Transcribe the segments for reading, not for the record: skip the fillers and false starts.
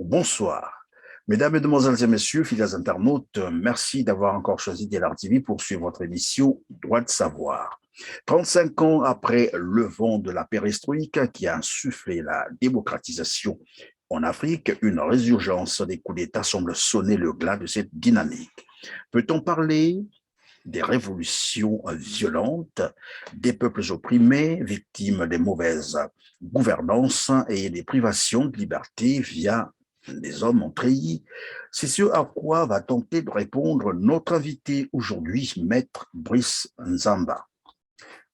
bonsoir. Mesdames, Mesdemoiselles et Messieurs, fidèles internautes, merci d'avoir encore choisi DLR TV pour suivre votre émission Droit de savoir. 35 ans après le vent de la perestroïka qui a insufflé la démocratisation en Afrique, une résurgence des coups d'État semble sonner le glas de cette dynamique. Peut-on parler des révolutions violentes, des peuples opprimés, victimes des mauvaises gouvernances et des privations de liberté via des hommes en treillis? C'est ce à quoi va tenter de répondre notre invité aujourd'hui, Maître Brice Nzamba.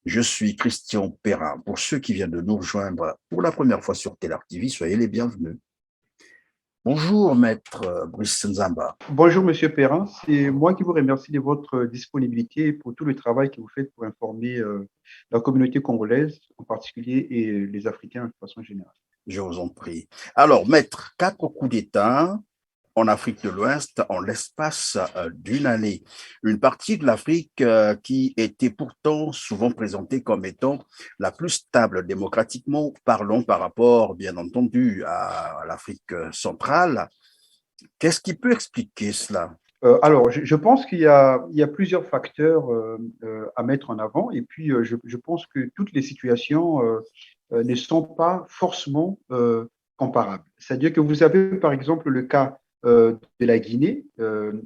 Je suis Christian Perrin. Pour ceux qui viennent de nous rejoindre pour la première fois sur Telar TV, soyez les bienvenus. Bonjour, Maître Brice Nzamba. Bonjour, Monsieur Perrin. C'est moi qui vous remercie de votre disponibilité et pour tout le travail que vous faites pour informer la communauté congolaise en particulier et les Africains de façon générale. Je vous en prie. Alors, Maître, 4 coups d'État en Afrique de l'Ouest en l'espace d'une année. Une partie de l'Afrique qui était pourtant souvent présentée comme étant la plus stable démocratiquement parlant par rapport, bien entendu, à l'Afrique centrale. Qu'est-ce qui peut expliquer cela? Alors, je pense qu'il y a plusieurs facteurs à mettre en avant et puis je pense que toutes les situations ne sont pas forcément comparables. C'est-à-dire que vous avez par exemple le cas de la Guinée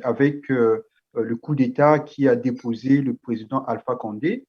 avec le coup d'État qui a déposé le président Alpha Condé,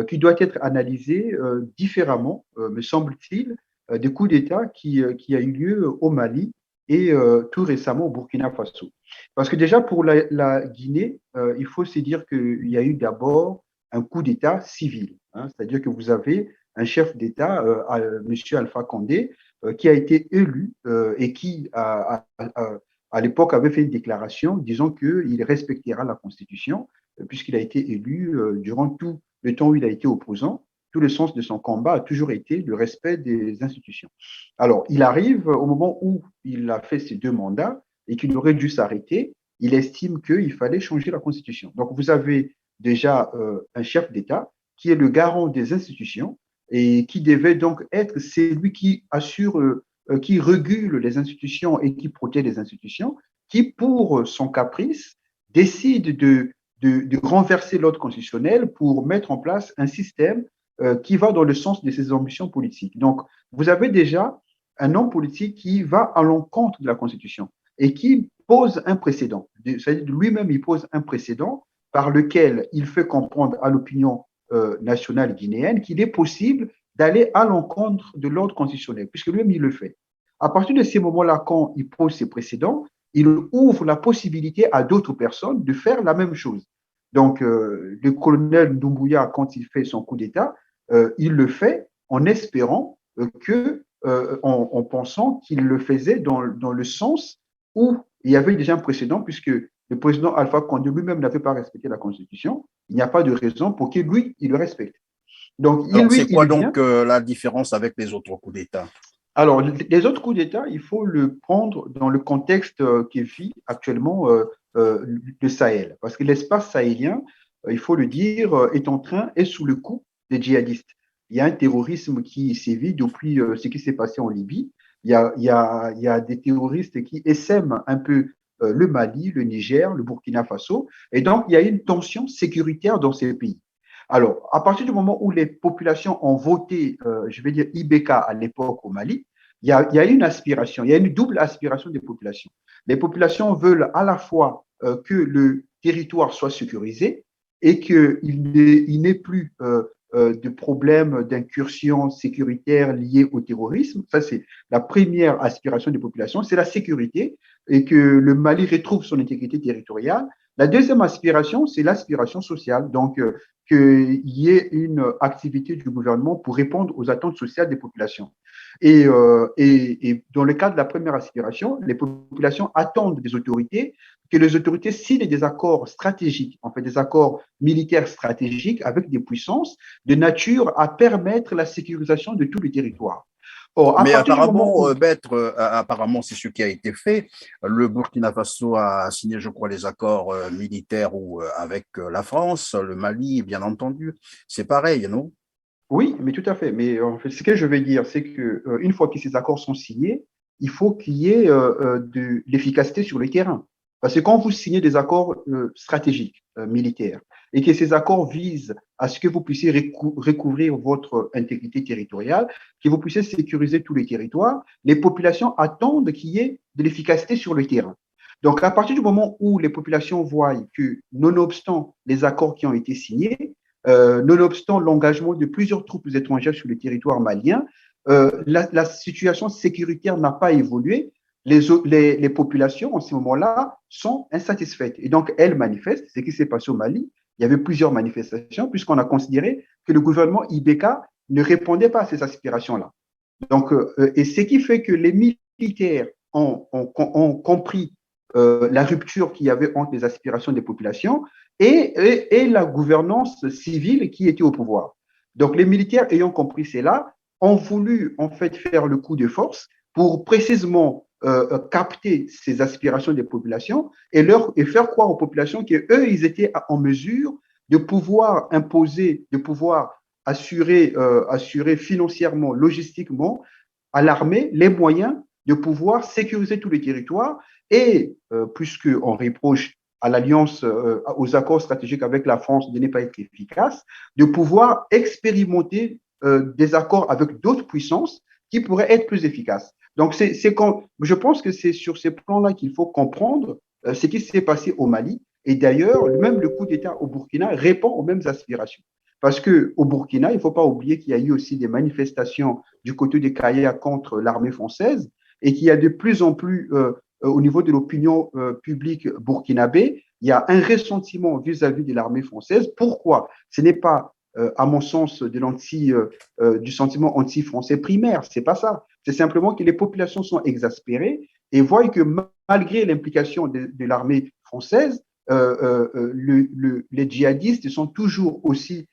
qui doit être analysé différemment, me semble-t-il, des coups d'État qui a eu lieu au Mali et tout récemment au Burkina Faso. Parce que déjà pour la Guinée, il faut se dire qu'il y a eu d'abord un coup d'État civil, hein, c'est-à-dire que vous avez un chef d'État, M. Alpha Condé, qui a été élu et qui, à l'époque, avait fait une déclaration disant qu'il respectera la Constitution, puisqu'il a été élu durant tout le temps où il a été opposant. Tout le sens de son combat a toujours été le respect des institutions. Alors, il arrive au moment où il a fait ses 2 mandats et qu'il aurait dû s'arrêter, il estime qu'il fallait changer la Constitution. Donc, vous avez déjà un chef d'État qui est le garant des institutions et qui devait donc être celui qui assure, qui régule les institutions et qui protège les institutions, qui, pour son caprice, décide de renverser l'ordre constitutionnel pour mettre en place un système qui va dans le sens de ses ambitions politiques. Donc, vous avez déjà un homme politique qui va à l'encontre de la Constitution et qui pose un précédent. C'est-à-dire lui-même, il pose un précédent par lequel il fait comprendre à l'opinion nationale guinéenne qu'il est possible d'aller à l'encontre de l'ordre constitutionnel, puisque lui-même, il le fait. À partir de ces moments-là, quand il pose ses précédents, il ouvre la possibilité à d'autres personnes de faire la même chose. Donc, le colonel Doumbouya, quand il fait son coup d'État, il le fait en espérant en pensant qu'il le faisait dans le sens où il y avait déjà un précédent, puisque le président Alpha Condé lui-même n'avait pas respecté la Constitution. Il n'y a pas de raison pour qu'il, lui, il le respecte. Donc, Alors, c'est quoi il donc vient. la différence avec les autres coups d'État? Alors, les autres coups d'État, il faut le prendre dans le contexte qui vit actuellement le Sahel. Parce que l'espace sahélien, il faut le dire, est sous le coup des djihadistes. Il y a un terrorisme qui sévit depuis ce qui s'est passé en Libye. Il y a des terroristes qui essaiment un peu le Mali, le Niger, le Burkina Faso. Et donc, il y a une tension sécuritaire dans ces pays. Alors, à partir du moment où les populations ont voté, je vais dire IBK à l'époque au Mali, il y a une aspiration, il y a une double aspiration des populations. Les populations veulent à la fois que le territoire soit sécurisé et qu'il n'ait plus de problèmes d'incursion sécuritaire liés au terrorisme. Ça, c'est la première aspiration des populations, c'est la sécurité et que le Mali retrouve son intégrité territoriale. La deuxième aspiration, c'est l'aspiration sociale. Donc, qu'il y ait une activité du gouvernement pour répondre aux attentes sociales des populations. Et dans le cas de la première aspiration, les populations attendent des autorités que les autorités signent des accords stratégiques, en fait des accords militaires stratégiques avec des puissances de nature à permettre la sécurisation de tout le territoire. Or, à Mais partir du moment apparemment, où Maître, apparemment, c'est ce qui a été fait. Le Burkina Faso a signé, je crois, les accords militaires avec la France, le Mali, bien entendu. C'est pareil, non? oui, mais tout à fait. Mais en fait, ce que je veux dire, c'est que une fois que ces accords sont signés, il faut qu'il y ait de l'efficacité sur le terrain. Parce que quand vous signez des accords stratégiques militaires et que ces accords visent à ce que vous puissiez recouvrir votre intégrité territoriale, que vous puissiez sécuriser tous les territoires, les populations attendent qu'il y ait de l'efficacité sur le terrain. Donc, à partir du moment où les populations voient que, nonobstant les accords qui ont été signés, nonobstant l'engagement de plusieurs troupes étrangères sur le territoire malien, la situation sécuritaire n'a pas évolué. Les populations, en ce moment-là, sont insatisfaites. Et donc, elles manifestent. Ce qui s'est passé au Mali, il y avait plusieurs manifestations, puisqu'on a considéré que le gouvernement IBK ne répondait pas à ces aspirations-là. Donc, et ce qui fait que les militaires ont compris la rupture qu'il y avait entre les aspirations des populations et la gouvernance civile qui était au pouvoir. Donc, les militaires ayant compris cela, ont voulu en fait faire le coup de force pour précisément capter ces aspirations des populations et faire croire aux populations qu'eux, ils étaient en mesure de pouvoir imposer, de pouvoir assurer financièrement, logistiquement à l'armée les moyens de pouvoir sécuriser tous les territoires et, puisqu'on reproche à l'alliance, aux accords stratégiques avec la France de ne pas être efficace, de pouvoir expérimenter des accords avec d'autres puissances qui pourraient être plus efficaces. Donc, je pense que c'est sur ces plans-là qu'il faut comprendre ce qui s'est passé au Mali. Et d'ailleurs, même le coup d'État au Burkina répond aux mêmes aspirations. Parce qu'au Burkina, il ne faut pas oublier qu'il y a eu aussi des manifestations du côté des Kaya contre l'armée française et qu'il y a de plus en plus, au niveau de l'opinion publique burkinabé, il y a un ressentiment vis-à-vis de l'armée française. Pourquoi? Ce n'est pas, à mon sens, du sentiment anti-français primaire. C'est pas ça. C'est simplement que les populations sont exaspérées et voient que malgré l'implication de l'armée française, les djihadistes sont toujours aussi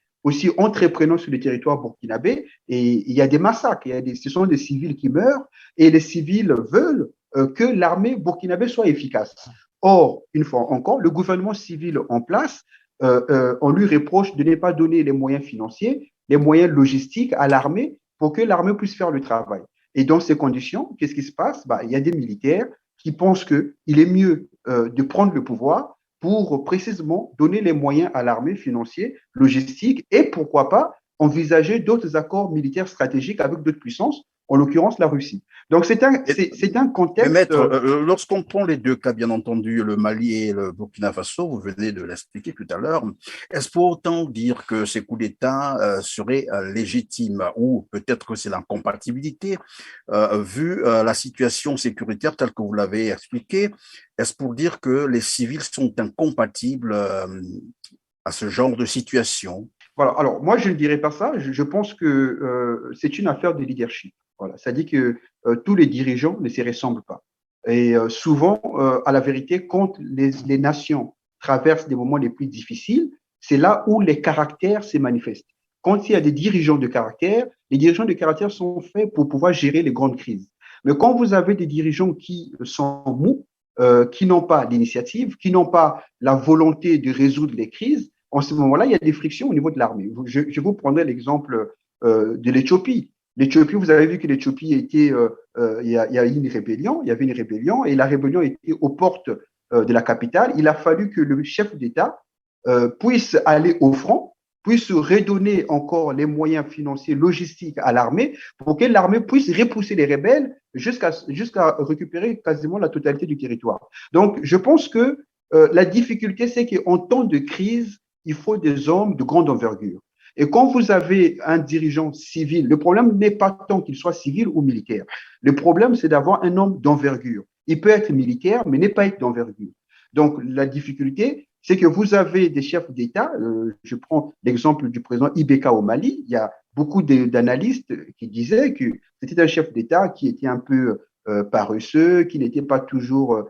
entreprenants sur le territoire burkinabé et il y a des massacres, ce sont des civils qui meurent et les civils veulent que l'armée burkinabé soit efficace. Or, une fois encore, le gouvernement civil en place, on lui reproche de ne pas donner les moyens financiers, les moyens logistiques à l'armée pour que l'armée puisse faire le travail. Et dans ces conditions, qu'est-ce qui se passe? Il y a des militaires qui pensent qu'il est mieux de prendre le pouvoir pour précisément donner les moyens à l'armée financiers, logistiques et pourquoi pas envisager d'autres accords militaires stratégiques avec d'autres puissances, en l'occurrence la Russie. Donc c'est un Mais contexte. maître, lorsqu'on prend les deux cas, bien entendu, le Mali et le Burkina Faso, vous venez de l'expliquer tout à l'heure, est-ce pour autant dire que ces coups d'État seraient légitimes ou peut-être que c'est l'incompatibilité, vu la situation sécuritaire telle que vous l'avez expliqué, est-ce pour dire que les civils sont incompatibles à ce genre de situation? Voilà. Alors, moi, je ne dirais pas ça. Je pense que c'est une affaire de leadership. Voilà. C'est-à-dire que tous les dirigeants ne se ressemblent pas. Et souvent, à la vérité, quand les nations traversent des moments les plus difficiles, c'est là où les caractères se manifestent. Quand il y a des dirigeants de caractère, les dirigeants de caractère sont faits pour pouvoir gérer les grandes crises. Mais quand vous avez des dirigeants qui sont mous, qui n'ont pas d'initiative, qui n'ont pas la volonté de résoudre les crises, en ce moment-là, il y a des frictions au niveau de l'armée. Je vous prendrai l'exemple de l'Éthiopie. L'Éthiopie, vous avez vu que l'Éthiopie était, il y a eu une rébellion, il y avait une rébellion et la rébellion était aux portes de la capitale. Il a fallu que le chef d'État puisse aller au front, puisse redonner encore les moyens financiers, logistiques à l'armée pour que l'armée puisse repousser les rebelles jusqu'à récupérer quasiment la totalité du territoire. Donc, je pense que la difficulté, c'est qu'en temps de crise, il faut des hommes de grande envergure. Et quand vous avez un dirigeant civil, le problème n'est pas tant qu'il soit civil ou militaire. Le problème, c'est d'avoir un homme d'envergure. Il peut être militaire, mais n'est pas être d'envergure. Donc, la difficulté, c'est que vous avez des chefs d'État. Je prends l'exemple du président Ibeka au Mali. Il y a beaucoup d'analystes qui disaient que c'était un chef d'État qui était un peu paresseux, qui n'était pas toujours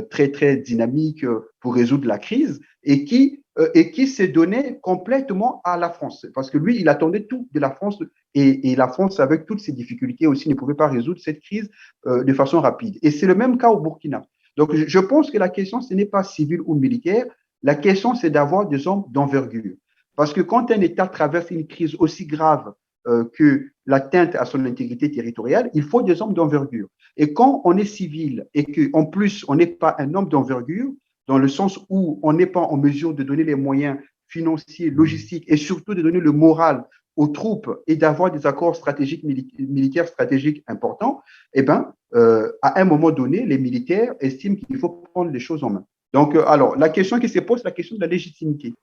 très, très dynamique pour résoudre la crise et qui s'est donné complètement à la France. Parce que lui, il attendait tout de la France et la France, avec toutes ses difficultés aussi, ne pouvait pas résoudre cette crise de façon rapide. Et c'est le même cas au Burkina. Donc, je pense que la question, ce n'est pas civil ou militaire. La question, c'est d'avoir des hommes d'envergure. Parce que quand un État traverse une crise aussi grave que l'atteinte à son intégrité territoriale, il faut des hommes d'envergure. Et quand on est civil et qu'en plus, on n'est pas un homme d'envergure, dans le sens où on n'est pas en mesure de donner les moyens financiers, logistiques et surtout de donner le moral aux troupes et d'avoir des accords stratégiques militaires stratégiques importants, eh ben, à un moment donné, les militaires estiment qu'il faut prendre les choses en main. Donc, alors, la question qui se pose, c'est la question de la légitimité.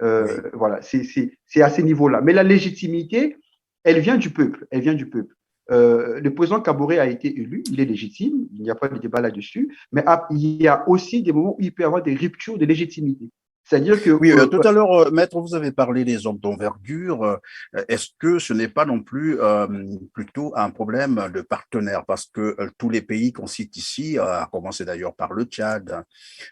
Oui. Voilà, c'est à ce niveau-là. Mais la légitimité, elle vient du peuple. Elle vient du peuple. Le président Kaboré a été élu, il est légitime, il n'y a pas de débat là-dessus, mais il y a aussi des moments où il peut y avoir des ruptures de légitimité. C'est-à-dire que Oui, tout à l'heure, Maître, vous avez parlé des hommes d'envergure. Est-ce que ce n'est pas non plus plutôt un problème de partenaires? Parce que tous les pays qu'on cite ici, à commencer d'ailleurs par le Tchad,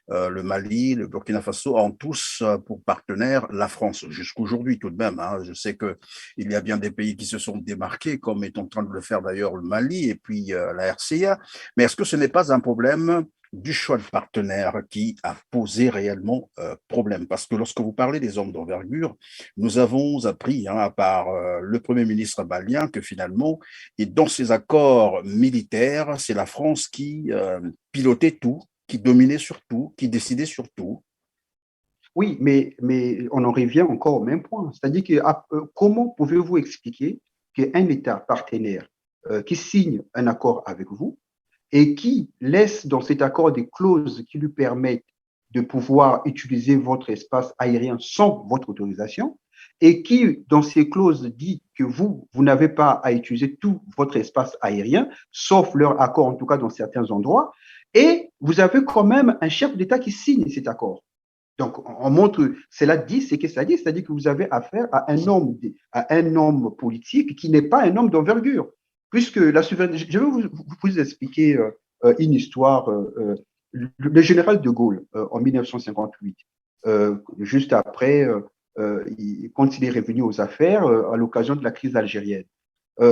le Mali, le Burkina Faso, ont tous pour partenaire la France, jusqu'aujourd'hui tout de même. Hein. Je sais qu'il y a bien des pays qui se sont démarqués, comme est en train de le faire d'ailleurs le Mali et puis la RCA. Mais est-ce que ce n'est pas un problème du choix de partenaire qui a posé réellement problème? Parce que lorsque vous parlez des hommes d'envergure, nous avons appris par le Premier ministre malien que finalement, et dans ces accords militaires, c'est la France qui pilotait tout, qui dominait sur tout, qui décidait sur tout. oui, mais on en revient encore au même point. C'est-à-dire que comment pouvez-vous expliquer qu'un État partenaire qui signe un accord avec vous et qui laisse dans cet accord des clauses qui lui permettent de pouvoir utiliser votre espace aérien sans votre autorisation et qui, dans ces clauses, dit que vous n'avez pas à utiliser tout votre espace aérien, sauf leur accord, en tout cas dans certains endroits, et vous avez quand même un chef d'État qui signe cet accord. Donc, on montre, cela dit ce que ça dit, c'est-à-dire que vous avez affaire à un homme politique qui n'est pas un homme d'envergure. Puisque la souveraineté, je vais vous expliquer une histoire. Le général de Gaulle, en 1958, juste après, quand il est revenu aux affaires, à l'occasion de la crise algérienne,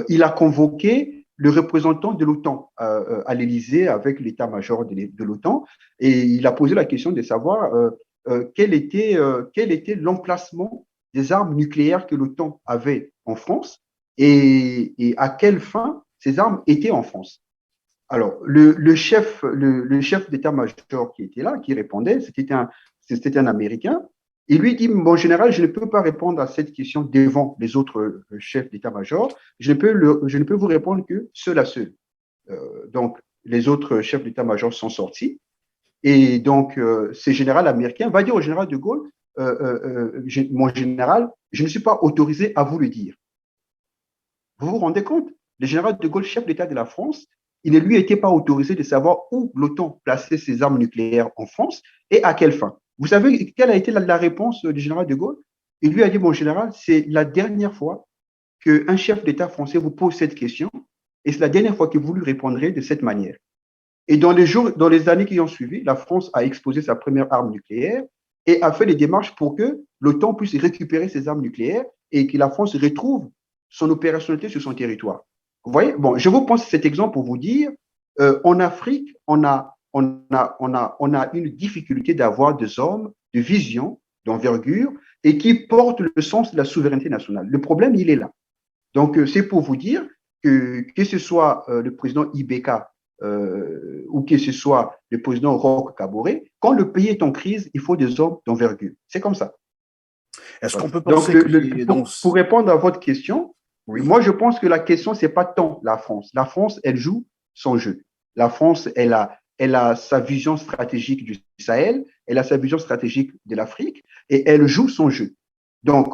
il a convoqué le représentant de l'OTAN à l'Élysée avec l'état-major de l'OTAN et il a posé la question de savoir quel était l'emplacement des armes nucléaires que l'OTAN avait en France et à quelle fin ces armes étaient en France. Alors, le chef d'état-major qui était là, qui répondait, c'était un Américain. Il lui dit, mon général, je ne peux pas répondre à cette question devant les autres chefs d'état-major. Je ne peux vous répondre que seul à seul. Donc, les autres chefs d'état-major sont sortis. Et donc, ce général américain va dire au général de Gaulle, mon général, je ne suis pas autorisé à vous le dire. Vous vous rendez compte? Le général de Gaulle, chef d'État de la France, il ne lui était pas autorisé de savoir où l'OTAN plaçait ses armes nucléaires en France et à quelle fin. Vous savez quelle a été la réponse du général de Gaulle? Il lui a dit, mon général, c'est la dernière fois qu'un chef d'État français vous pose cette question et c'est la dernière fois que vous lui répondrez de cette manière. Et dans les années qui ont suivi, la France a exposé sa première arme nucléaire et a fait des démarches pour que l'OTAN puisse récupérer ses armes nucléaires et que la France retrouve son opérationnalité sur son territoire. Vous voyez? Bon, je vous pense cet exemple pour vous dire, en Afrique, on a une difficulté d'avoir des hommes de vision, d'envergure et qui portent le sens de la souveraineté nationale. Le problème, il est là. Donc, c'est pour vous dire que ce soit le président Ibeka ou que ce soit le président Roch Kaboré, quand le pays est en crise, il faut des hommes d'envergure. C'est comme ça. Est-ce Voilà. qu'on peut Donc, penser que pour répondre à votre question, Oui, moi, je pense que la question, c'est pas tant la France. La France, elle joue son jeu. La France, elle a sa vision stratégique du Sahel, elle a sa vision stratégique de l'Afrique et elle joue son jeu. Donc,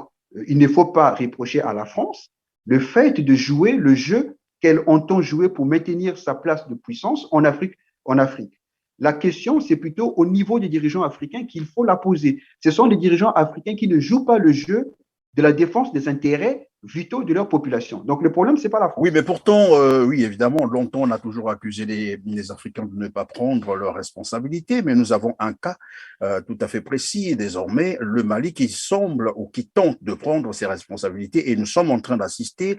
il ne faut pas reprocher à la France le fait de jouer le jeu qu'elle entend jouer pour maintenir sa place de puissance en Afrique. En Afrique. La question, c'est plutôt au niveau des dirigeants africains qu'il faut la poser. Ce sont les dirigeants africains qui ne jouent pas le jeu de la défense des intérêts vitaux de leur population. Donc le problème, ce n'est pas la oui, France. mais pourtant, oui, évidemment, longtemps on a toujours accusé les Africains de ne pas prendre leurs responsabilités, mais nous avons un cas tout à fait précis désormais, le Mali qui semble ou qui tente de prendre ses responsabilités, et nous sommes en train d'assister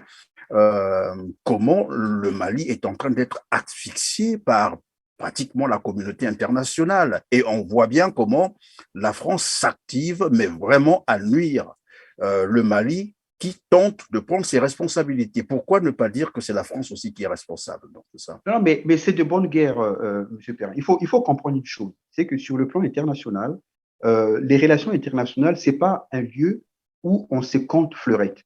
comment le Mali est en train d'être asphyxié par pratiquement la communauté internationale, et on voit bien comment la France s'active, mais vraiment à nuire le Mali qui tente de prendre ses responsabilités. Pourquoi ne pas dire que c'est la France aussi qui est responsable dans tout ça? Non, mais c'est de bonne guerre, M. Perrin. Il faut comprendre une chose, c'est que sur le plan international, les relations internationales, ce n'est pas un lieu où on se compte fleurette.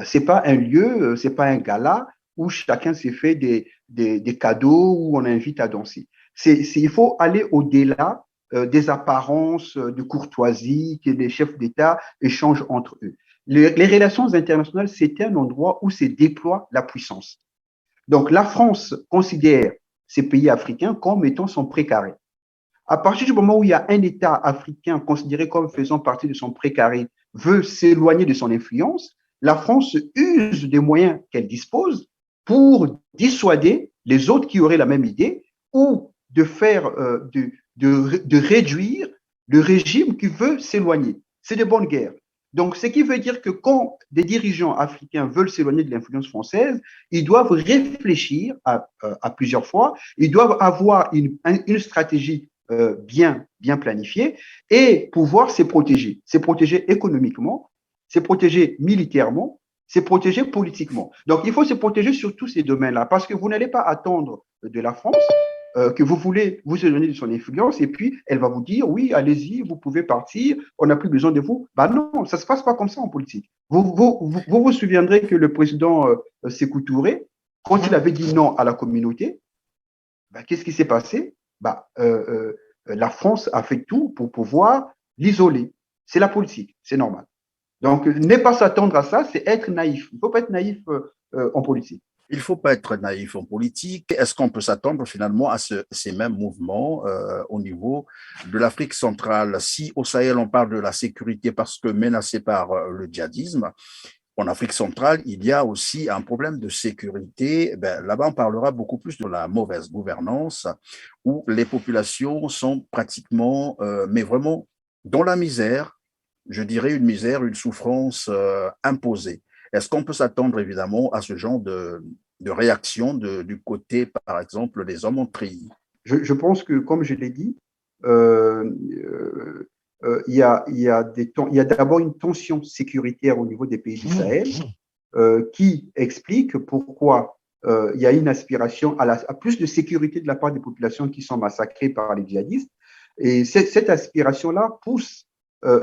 C'est pas un lieu, c'est pas un gala où chacun s'est fait des cadeaux, où on invite à danser. Il faut aller au-delà des apparences de courtoisie que les chefs d'État échangent entre eux. Les relations internationales, c'est un endroit où se déploie la puissance. Donc, la France considère ces pays africains comme étant son précaré. À partir du moment où il y a un État africain considéré comme faisant partie de son précaré, veut s'éloigner de son influence, la France use des moyens qu'elle dispose pour dissuader les autres qui auraient la même idée ou de faire, de réduire le régime qui veut s'éloigner. C'est de bonne guerre. Donc, ce qui veut dire que quand des dirigeants africains veulent s'éloigner de l'influence française, ils doivent réfléchir à plusieurs fois, ils doivent avoir une stratégie bien planifiée et pouvoir se protéger économiquement, se protéger militairement, se protéger politiquement. Donc, il faut se protéger sur tous ces domaines-là parce que vous n'allez pas attendre de la France que vous voulez vous éloigner de son influence et puis elle va vous dire oui, allez-y, vous pouvez partir, on n'a plus besoin de vous. Ben non, ça ne se passe pas comme ça en politique. Vous souviendrez que le président Sékou Touré, quand il avait dit non à la communauté, ben, qu'est-ce qui s'est passé? Ben, la France a fait tout pour pouvoir l'isoler. C'est la politique, c'est normal. Donc, ne pas s'attendre à ça, c'est être naïf. Il ne faut pas être naïf en politique. Il ne faut pas être naïf en politique. Est-ce qu'on peut s'attendre finalement à ces mêmes mouvements au niveau de l'Afrique centrale? Si au Sahel, on parle de la sécurité parce que menacée par le djihadisme, en Afrique centrale, il y a aussi un problème de sécurité. Ben, là-bas, on parlera beaucoup plus de la mauvaise gouvernance, où les populations sont pratiquement, mais vraiment dans la misère, je dirais une misère, une souffrance imposée. Est-ce qu'on peut s'attendre évidemment à ce genre de réaction du côté, par exemple, des hommes en treillis? Je pense que, comme je l'ai dit, euh, il y a d'abord une tension sécuritaire au niveau des pays du Sahel qui explique pourquoi il y a une aspiration à plus de sécurité de la part des populations qui sont massacrées par les djihadistes. Et cette aspiration-là pousse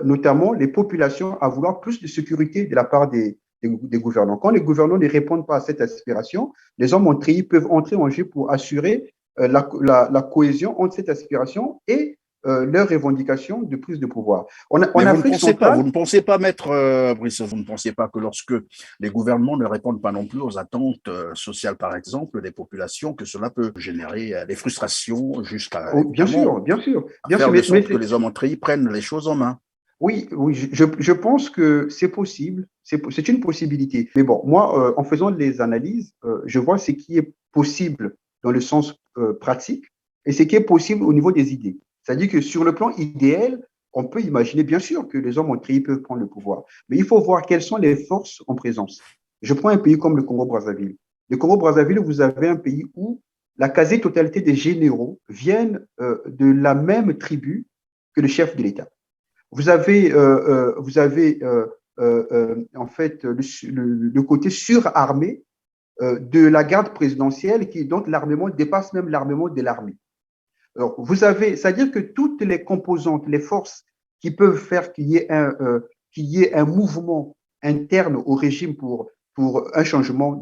notamment les populations à vouloir plus de sécurité de la part des gouvernants. Quand les gouvernants ne répondent pas à cette aspiration, les hommes en treillis peuvent entrer en jeu pour assurer la cohésion entre cette aspiration et leurs revendications de prise de pouvoir. Mais vous ne pensez pas, vous ne pensez pas, Maître Brice, vous ne pensez pas que lorsque les gouvernements ne répondent pas non plus aux attentes sociales, par exemple, des populations, que cela peut générer des frustrations jusqu'à bien sûr, bien sûr, faire de sorte que les hommes en treillis prennent les choses en main? Oui, oui, je pense que c'est possible, c'est une possibilité. Mais bon, moi, en faisant les analyses, je vois ce qui est possible dans le sens pratique et ce qui est possible au niveau des idées. C'est-à-dire que sur le plan idéal, on peut imaginer bien sûr que les hommes en treillis peuvent prendre le pouvoir, mais il faut voir quelles sont les forces en présence. Je prends un pays comme le Congo-Brazzaville. Le Congo-Brazzaville, vous avez un pays où la quasi-totalité des généraux viennent de la même tribu que le chef de l'État. Vous avez en fait le côté surarmé de la garde présidentielle dont l'armement dépasse même l'armement de l'armée. Alors, c'est-à-dire que toutes les composantes, les forces qui peuvent faire qu'il y ait un mouvement interne au régime pour un changement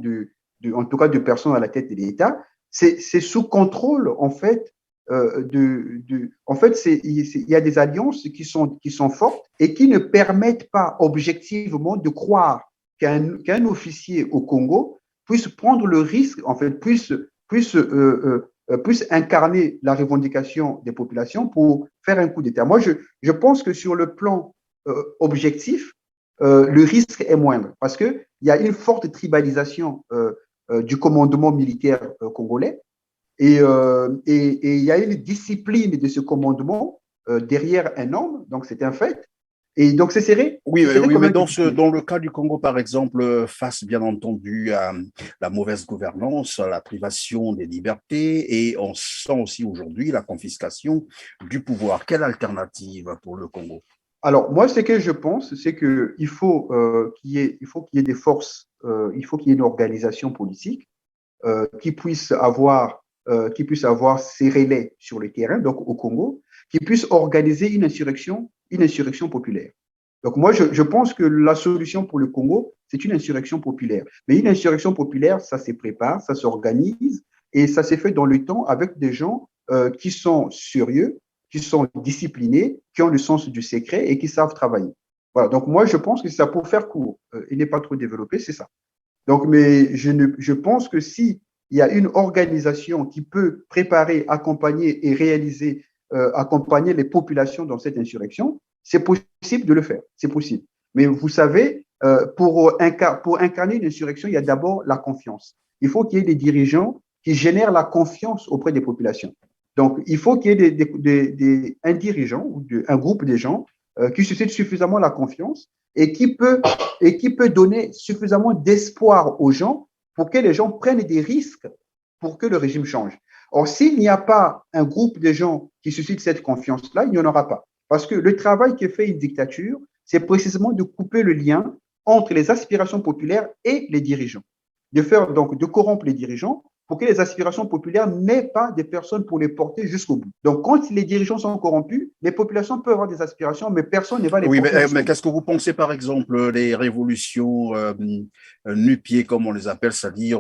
en tout cas de personnes à la tête de l'État, c'est sous contrôle en fait en fait, il y a des alliances qui sont fortes et qui ne permettent pas objectivement de croire qu'un officier au Congo puisse prendre le risque, en fait, puisse incarner la revendication des populations pour faire un coup d'État. Moi, je pense que sur le plan objectif, le risque est moindre parce qu'il y a une forte tribalisation du commandement militaire congolais et il y a une discipline de ce commandement derrière un homme, donc c'est un fait. Et donc, c'est serré. Oui, oui, mais dans le cas du Congo, par exemple, face bien entendu à la mauvaise gouvernance, à la privation des libertés, et on sent aussi aujourd'hui la confiscation du pouvoir. Quelle alternative pour le Congo? Alors, moi, ce que je pense, c'est qu'il faut qu'il y ait des forces, il faut qu'il y ait une organisation politique qui puisse avoir ses relais sur le terrain, donc au Congo, qui puisse organiser une insurrection populaire. Donc moi, je pense que la solution pour le Congo, c'est une insurrection populaire. Mais une insurrection populaire, ça se prépare, ça s'organise et ça s'est fait dans le temps avec des gens qui sont sérieux, qui sont disciplinés, qui ont le sens du secret et qui savent travailler. Voilà, donc moi, je pense que c'est ça pour faire court et n'est pas trop développé, c'est ça. Donc, mais je pense que si il y a une organisation qui peut préparer, accompagner et réaliser, accompagner les populations dans cette insurrection, c'est possible de le faire. C'est possible. Mais vous savez, pour incarner une insurrection, il y a d'abord la confiance. Il faut qu'il y ait des dirigeants qui génèrent la confiance auprès des populations. Donc, il faut qu'il y ait un dirigeant ou un groupe de gens qui suscitent suffisamment la confiance et qui peut donner suffisamment d'espoir aux gens pour que les gens prennent des risques pour que le régime change. Or, s'il n'y a pas un groupe de gens qui suscitent cette confiance-là, il n'y en aura pas. Parce que le travail que fait une dictature, c'est précisément de couper le lien entre les aspirations populaires et les dirigeants. De faire donc de corrompre les dirigeants pour que les aspirations populaires n'aient pas des personnes pour les porter jusqu'au bout. Donc, quand les dirigeants sont corrompus, les populations peuvent avoir des aspirations, mais personne ne va les Oui, porter jusqu'au mais bout. qu'est-ce que vous pensez, par exemple, des révolutions nu-pieds, comme on les appelle, c'est-à-dire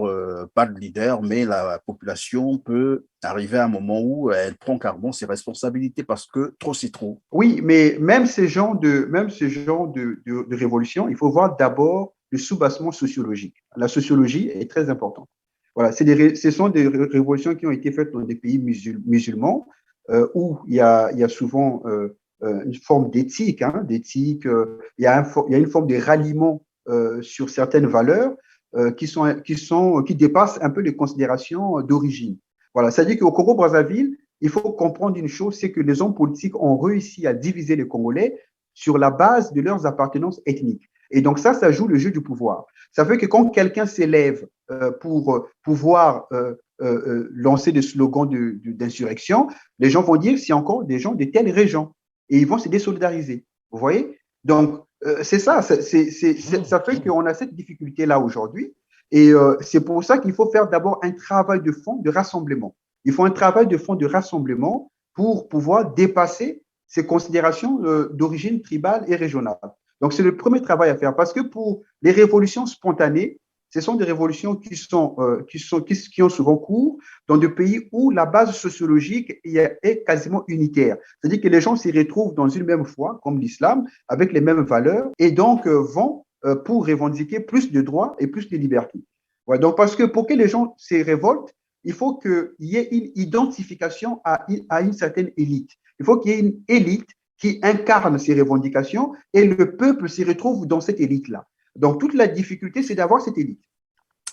pas de leader, mais la population peut arriver à un moment où elle prend carrément ses responsabilités parce que trop c'est trop. Oui, mais même ces genres de révolution, il faut voir d'abord le soubassement sociologique. La sociologie est très importante. Voilà, ce sont des révolutions qui ont été faites dans des pays musulmans où il y a souvent une forme d'éthique, il y a une forme de ralliement sur certaines valeurs qui dépassent un peu les considérations d'origine. Voilà, c'est-à-dire qu'au Congo-Brazzaville, il faut comprendre une chose, c'est que les hommes politiques ont réussi à diviser les Congolais sur la base de leurs appartenances ethniques. Et donc ça joue le jeu du pouvoir. Ça fait que quand quelqu'un s'élève pour pouvoir lancer des slogans d'insurrection, les gens vont dire c'est encore des gens de telle région et ils vont se désolidariser. Vous voyez? Donc c'est ça, ça fait qu'on a cette difficulté-là aujourd'hui. Et c'est pour ça qu'il faut faire d'abord un travail de fond de rassemblement. Il faut un travail de fond de rassemblement pour pouvoir dépasser ces considérations d'origine tribale et régionale. Donc, c'est le premier travail à faire parce que pour les révolutions spontanées, ce sont des révolutions qui ont souvent cours dans des pays où la base sociologique est quasiment unitaire. C'est-à-dire que les gens s'y retrouvent dans une même foi, comme l'islam, avec les mêmes valeurs, et donc vont pour revendiquer plus de droits et plus de libertés. Ouais, donc, parce que pour que les gens se révoltent, il faut qu'il y ait une identification à une certaine élite. Il faut qu'il y ait une élite qui incarne ces revendications et le peuple s'y retrouve dans cette élite-là. Donc, toute la difficulté, c'est d'avoir cette élite.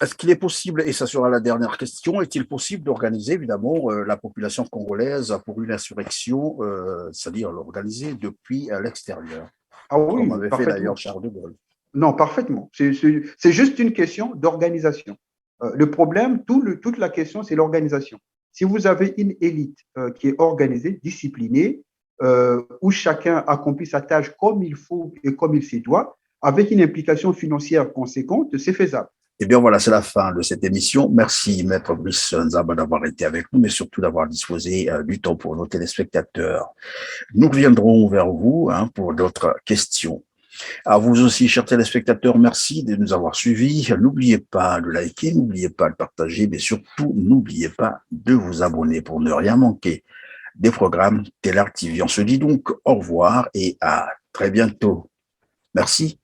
Est-ce qu'il est possible, et ça sera la dernière question, est-il possible d'organiser évidemment la population congolaise pour une insurrection, c'est-à-dire l'organiser depuis l'extérieur, Ah comme oui, avait fait d'ailleurs parfaitement. Charles de Gaulle? Non, parfaitement. C'est juste une question d'organisation. Le problème, toute la question, c'est l'organisation. Si vous avez une élite qui est organisée, disciplinée, où chacun accomplit sa tâche comme il faut et comme il s'y doit, avec une implication financière conséquente, c'est faisable. Eh bien voilà, c'est la fin de cette émission. Merci, Maître Brice Nzaba, d'avoir été avec nous, mais surtout d'avoir disposé du temps pour nos téléspectateurs. Nous reviendrons vers vous pour d'autres questions. À vous aussi, chers téléspectateurs, merci de nous avoir suivis. N'oubliez pas de liker, n'oubliez pas de partager, mais surtout, n'oubliez pas de vous abonner pour ne rien manquer des programmes Télar TV. On se dit donc au revoir et à très bientôt. Merci.